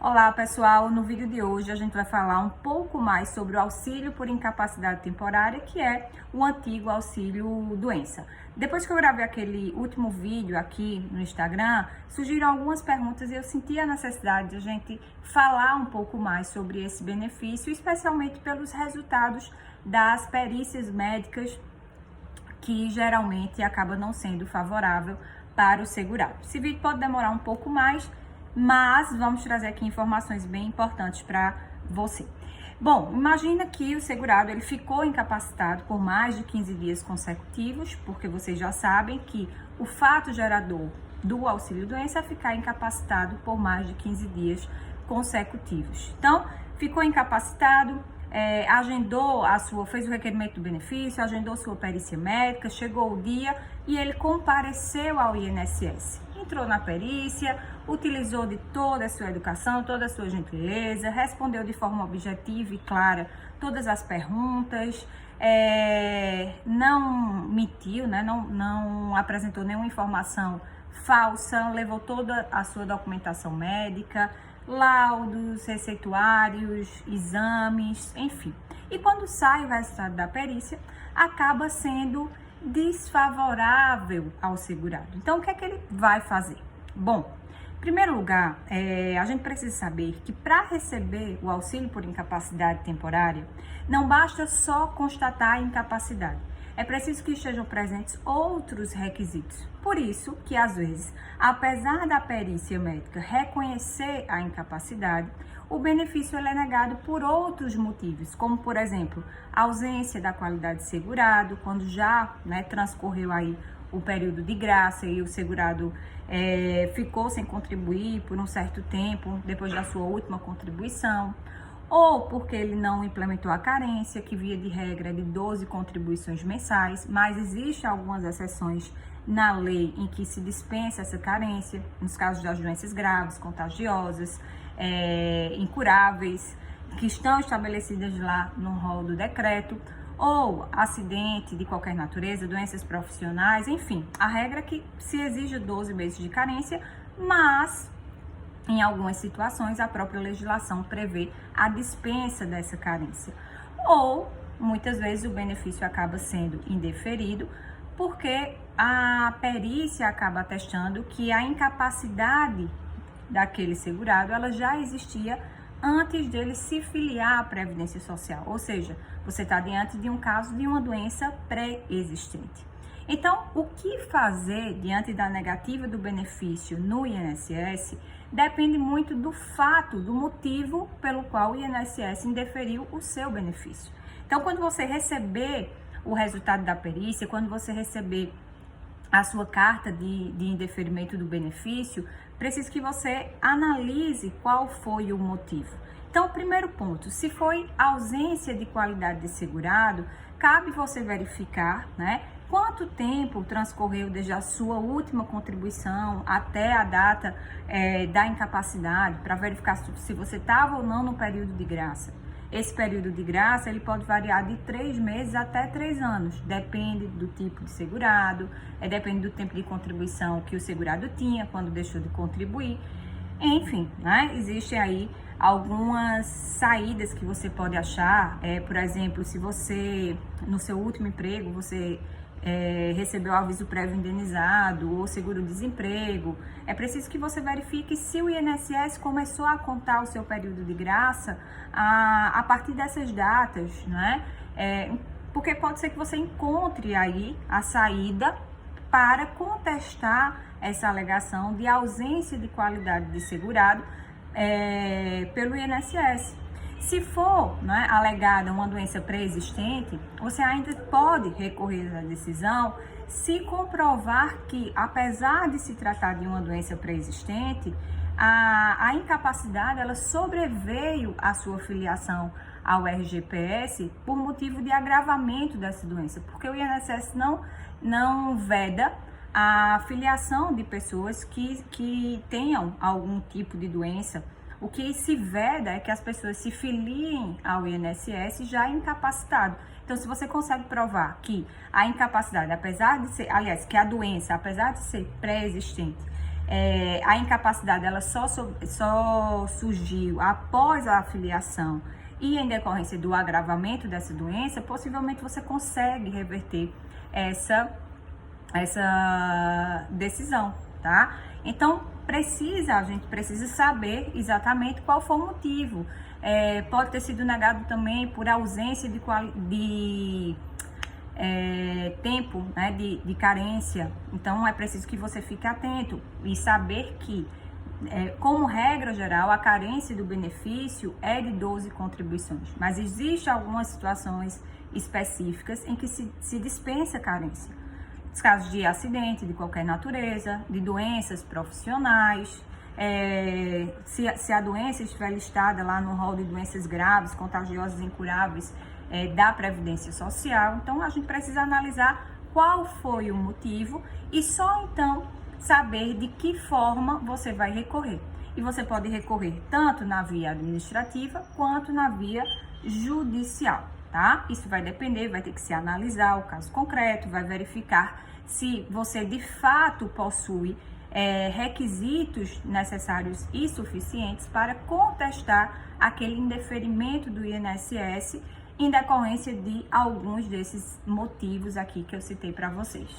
Olá pessoal, no vídeo de hoje a gente vai falar um pouco mais sobre o auxílio por incapacidade temporária, que é o antigo auxílio doença. Depois que eu gravei aquele último vídeo aqui no Instagram, surgiram algumas perguntas e eu senti a necessidade de a gente falar um pouco mais sobre esse benefício, especialmente pelos resultados das perícias médicas, que geralmente acaba não sendo favorável para o segurado. Esse vídeo pode demorar um pouco mais, mas vamos trazer aqui informações bem importantes para você. Bom, imagina que o segurado ele ficou incapacitado por mais de 15 dias consecutivos, porque vocês já sabem que o fato gerador do auxílio-doença é ficar incapacitado por mais de 15 dias consecutivos. Então, ficou incapacitado, fez o requerimento do benefício, agendou sua perícia médica, chegou o dia e ele compareceu ao INSS. Entrou na perícia, utilizou de toda a sua educação, toda a sua gentileza, respondeu de forma objetiva e clara todas as perguntas, não mentiu, né? Não apresentou nenhuma informação falsa, levou toda a sua documentação médica, laudos, receituários, exames, enfim. E quando sai o resultado da perícia, acaba sendo desfavorável ao segurado. Então, o que é que ele vai fazer? Bom, em primeiro lugar, a gente precisa saber que para receber o auxílio por incapacidade temporária, não basta só constatar a incapacidade. É preciso que estejam presentes outros requisitos. Por isso que, às vezes, apesar da perícia médica reconhecer a incapacidade, o benefício é negado por outros motivos, como, por exemplo, a ausência da qualidade de segurado, quando já transcorreu aí o período de graça e o segurado ficou sem contribuir por um certo tempo, depois da sua última contribuição, ou porque ele não implementou a carência, que via de regra é de 12 contribuições mensais, mas existem algumas exceções na lei em que se dispensa essa carência, nos casos das doenças graves, contagiosas, incuráveis, que estão estabelecidas lá no rol do decreto, ou acidente de qualquer natureza, doenças profissionais, enfim. A regra é que se exige 12 meses de carência, mas em algumas situações, a própria legislação prevê a dispensa dessa carência. Ou, muitas vezes, o benefício acaba sendo indeferido, porque a perícia acaba atestando que a incapacidade daquele segurado, ela já existia antes dele se filiar à Previdência Social. Ou seja, você está diante de um caso de uma doença pré-existente. Então, o que fazer diante da negativa do benefício no INSS depende muito do fato, do motivo pelo qual o INSS indeferiu o seu benefício. Então, quando você receber o resultado da perícia, quando você receber a sua carta de indeferimento do benefício, preciso que você analise qual foi o motivo. Então, primeiro ponto, se foi ausência de qualidade de segurado, cabe você verificar, quanto tempo transcorreu desde a sua última contribuição até a data da incapacidade, para verificar se você estava ou não no período de graça. Esse período de graça, ele pode variar de 3 meses até 3 anos, depende do tipo de segurado, depende do tempo de contribuição que o segurado tinha quando deixou de contribuir. Enfim, existem aí algumas saídas que você pode achar, por exemplo, se você, no seu último emprego, você recebeu o aviso prévio indenizado ou seguro-desemprego, é preciso que você verifique se o INSS começou a contar o seu período de graça a partir dessas datas, porque pode ser que você encontre aí a saída para contestar essa alegação de ausência de qualidade de segurado pelo INSS. Se for alegada uma doença pré-existente, você ainda pode recorrer à decisão se comprovar que, apesar de se tratar de uma doença pré-existente, a incapacidade ela sobreveio à sua filiação ao RGPS por motivo de agravamento dessa doença, porque o INSS não veda a filiação de pessoas que tenham algum tipo de doença. O que se veda é que as pessoas se filiem ao INSS já incapacitado. Então, se você consegue provar que a incapacidade, apesar de ser, que a doença, apesar de ser pré-existente, a incapacidade ela só surgiu após a afiliação e em decorrência do agravamento dessa doença, possivelmente você consegue reverter essa decisão, tá? Então, a gente precisa saber exatamente qual foi o motivo. Pode ter sido negado também por ausência de tempo, né, de carência. Então, é preciso que você fique atento e saber que, como regra geral, a carência do benefício é de 12 contribuições. Mas existem algumas situações específicas em que se dispensa a carência. Os casos de acidente de qualquer natureza, de doenças profissionais, se a doença estiver listada lá no rol de doenças graves, contagiosas e incuráveis da Previdência Social. Então, a gente precisa analisar qual foi o motivo e só então saber de que forma você vai recorrer. E você pode recorrer tanto na via administrativa quanto na via judicial, tá? Isso vai depender, vai ter que se analisar o caso concreto, vai verificar se você de fato possui requisitos necessários e suficientes para contestar aquele indeferimento do INSS em decorrência de alguns desses motivos aqui que eu citei para vocês.